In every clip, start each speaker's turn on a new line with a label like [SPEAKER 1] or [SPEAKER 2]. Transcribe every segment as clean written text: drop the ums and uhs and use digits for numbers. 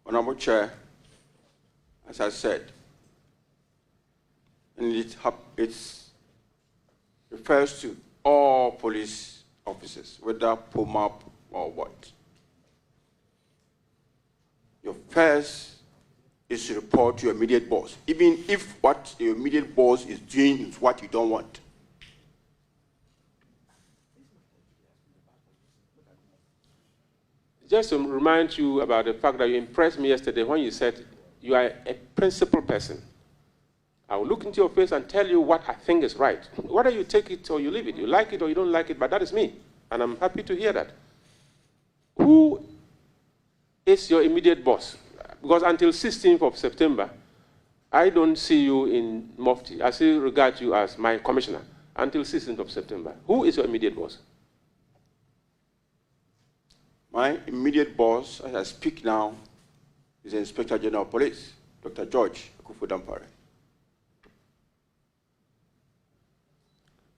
[SPEAKER 1] Honorable Chair, as I said, and it refers to all police officers, whether POMAP or what. Your first is to report to your immediate boss, even if what your immediate boss is doing is what you don't want.
[SPEAKER 2] Just to remind you about the fact that you impressed me yesterday when you said you are a principled person. I will look into your face and tell you what I think is right. Whether you take it or you leave it, you like it or you don't like it, but that is me, and I'm happy to hear that. Who is your immediate boss? Because until 16th of September, I don't see you in Mufti. I still regard you as my commissioner until 16th of September. Who is your immediate boss?
[SPEAKER 1] My immediate boss, as I speak now, is the Inspector General of Police, Dr. George Dampare.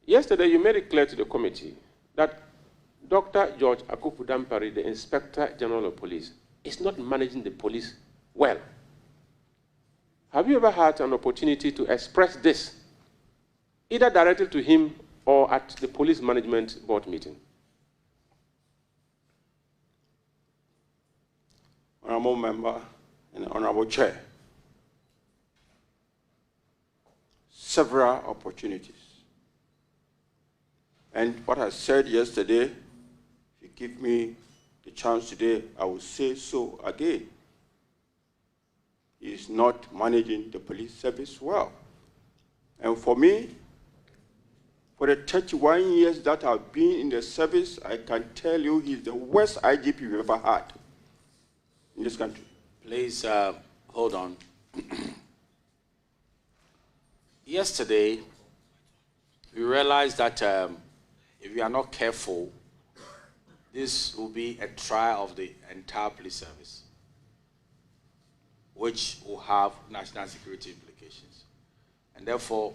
[SPEAKER 2] Yesterday, you made it clear to the committee that Dr. George Dampare, the Inspector General of Police, is not managing the police well. Have you ever had an opportunity to express this, either directly to him or at the police management board meeting?
[SPEAKER 1] Honorable Member and Honorable Chair, several opportunities. And what I said yesterday, if you give me the chance today, I will say so again. He is not managing the police service well. And for me, for the 31 years that I've been in the service, I can tell you he's the worst IGP we've ever had in this country.
[SPEAKER 3] Please hold on. Yesterday, we realized that if we are not careful, this will be a trial of the entire police service, which will have national security implications. And therefore,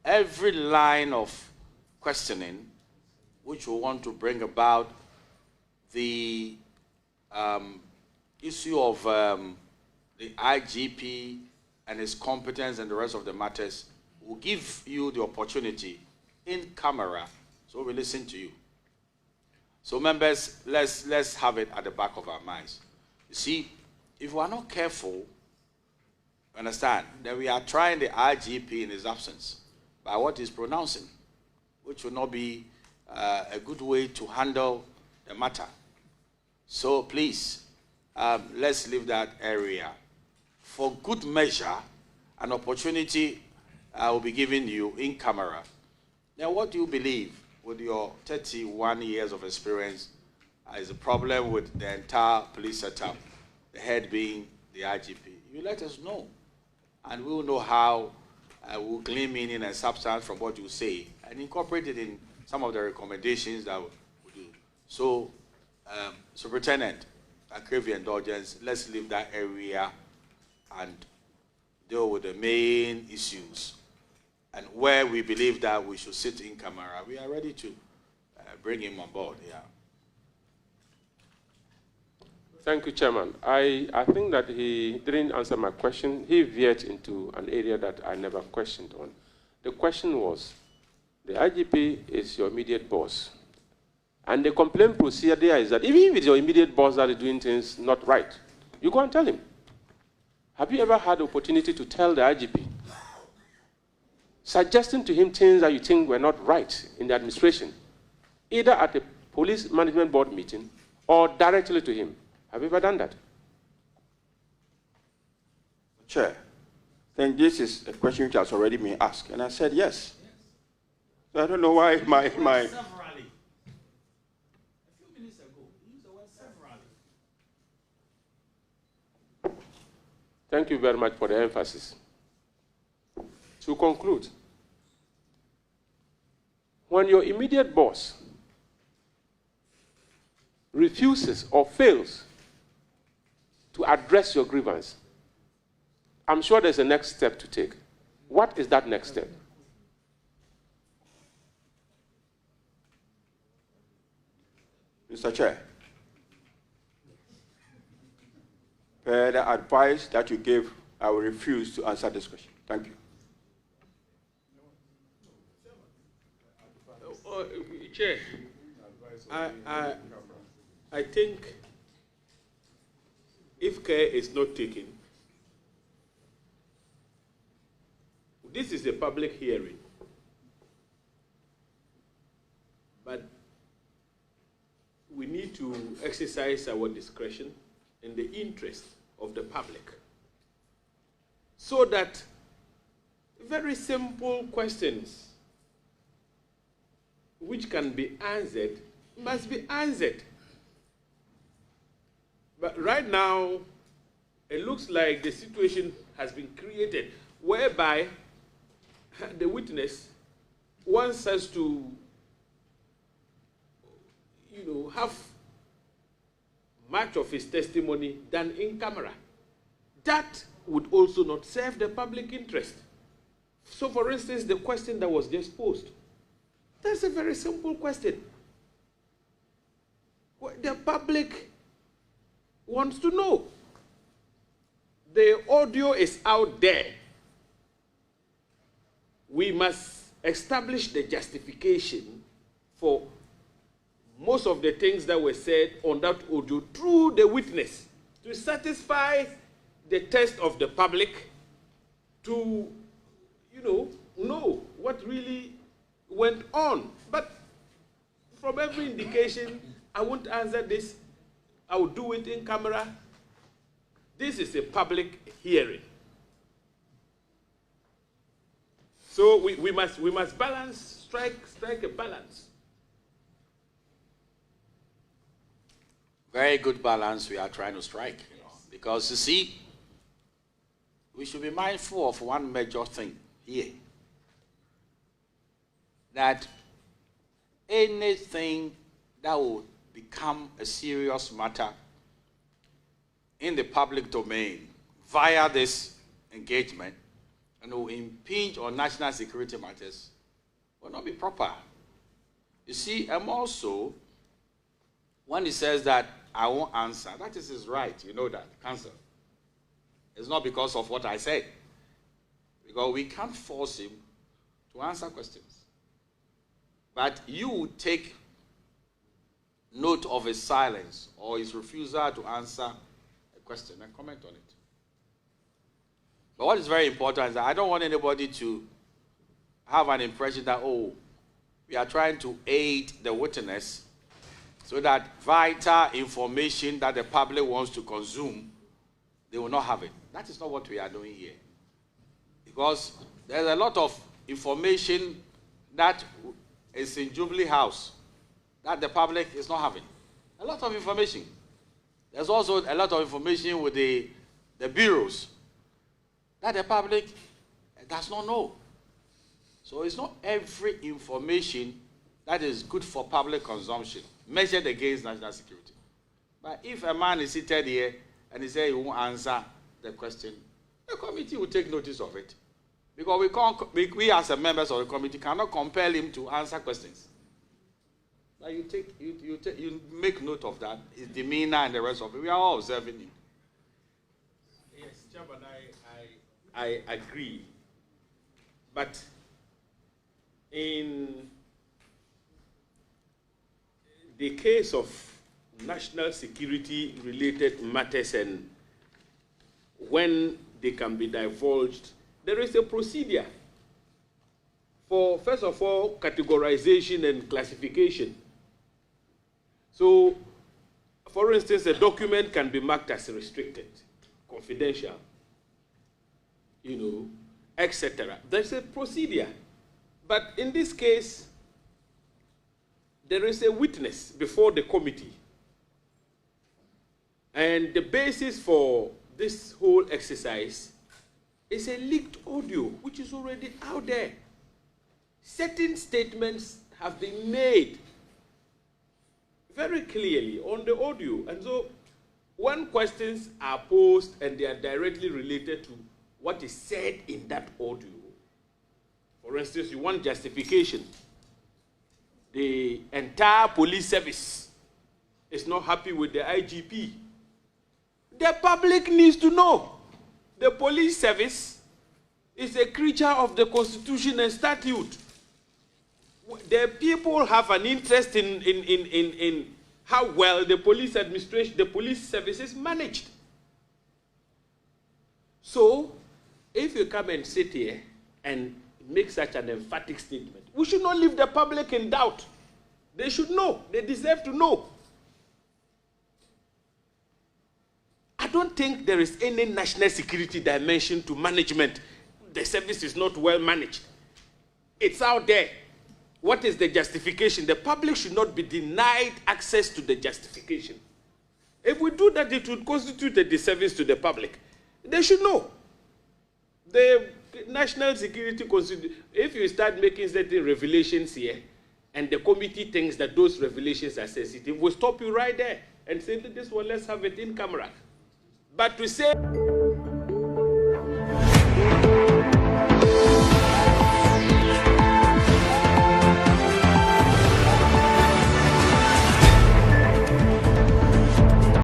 [SPEAKER 3] every line of questioning which we want to bring about the issue of the IGP and his competence and the rest of the matters will give you the opportunity in camera, so we listen to you. So members, let's have it at the back of our minds. You see, if we are not careful, understand, then we are trying the IGP in his absence by what he's pronouncing, which will not be a good way to handle the matter. So please, let's leave that area. For good measure, an opportunity will be given you in camera. Now, what do you believe with your 31 years of experience is a problem with the entire police setup, the head being the IGP? You let us know, and we will know how we'll glean meaning and substance from what you say and incorporate it in some of the recommendations that we do. So, Superintendent, I crave your indulgence. Let's leave that area and deal with the main issues. And where we believe that we should sit in camera, we are ready to bring him on board. Yeah.
[SPEAKER 2] Thank you, Chairman. I think that he didn't answer my question. He veered into an area that I never questioned on. The question was, the IGP is your immediate boss. And the complaint procedure there is that even if it's your immediate boss that is doing things not right, you go and tell him. Have you ever had the opportunity to tell the IGP, suggesting to him things that you think were not right in the administration, either at a police management board meeting or directly to him? Have you ever done that?
[SPEAKER 1] Chair, I think this is a question which has already been asked, and I said yes. So I don't know why my
[SPEAKER 2] Thank you very much for the emphasis. To conclude, when your immediate boss refuses or fails to address your grievance, I'm sure there's a next step to take. What is that next step?
[SPEAKER 1] Mr. Chair, per the advice that you gave, I will refuse to answer this question. Thank you.
[SPEAKER 4] Chair, I think if care is not taken, this is a public hearing, but we need to exercise our discretion in the interest of the public so that very simple questions which can be answered must be answered. But right now, it looks like the situation has been created whereby the witness wants us to, have much of his testimony done in camera. That would also not serve the public interest. So, for instance, the question that was just posed, that's a very simple question. The public wants to know. The audio is out there. We must establish the justification for most of the things that were said on that audio through the witness to satisfy the test of the public to, know what really went on. But from every indication, I won't answer this. I will do it in camera. This is a public hearing. So we must balance, strike a balance.
[SPEAKER 3] Very good balance we are trying to strike. Because you see, we should be mindful of one major thing here. That anything that will become a serious matter in the public domain via this engagement and will impinge on national security matters will not be proper. You see, I'm also, when he says that I won't answer, that is his right, you know that, counsel. It's not because of what I said. Because we can't force him to answer questions. But you take note of his silence or his refusal to answer a question and comment on it. But what is very important is that I don't want anybody to have an impression that, we are trying to aid the witness so that vital information that the public wants to consume, they will not have it. That is not what we are doing here. Because there's a lot of information that is in Jubilee House that the public is not having. A lot of information. There's also a lot of information with the bureaus that the public does not know. So it's not every information that is good for public consumption, measured against national security. But if a man is seated here and he says he won't answer the question, the committee will take notice of it. Because we as a members of the committee cannot compel him to answer questions. But you make note of that, his demeanor and the rest of it. We are all observing him.
[SPEAKER 4] Yes, Chairman, I agree. But in the case of national security related matters and when they can be divulged, there is a procedure for, first of all, categorization and classification. So, for instance, a document can be marked as restricted, confidential, etc. There's a procedure. But in this case, there is a witness before the committee. And the basis for this whole exercise is a leaked audio, which is already out there. Certain statements have been made very clearly on the audio. And so when questions are posed and they are directly related to what is said in that audio, for instance, you want justification. The entire police service is not happy with the IGP. The public needs to know. The police service is a creature of the Constitution and statute. The people have an interest in how well the police administration, the police service is managed. So, if you come and sit here and make such an emphatic statement, we should not leave the public in doubt. They should know. They deserve to know. I don't think there is any national security dimension to management. The service is not well managed. It's out there. What is the justification? The public should not be denied access to the justification. If we do that, it would constitute a disservice to the public. They should know. The national security, if you start making certain revelations here, and the committee thinks that those revelations are sensitive, we'll stop you right there and say, this one, let's have it in camera. But to say...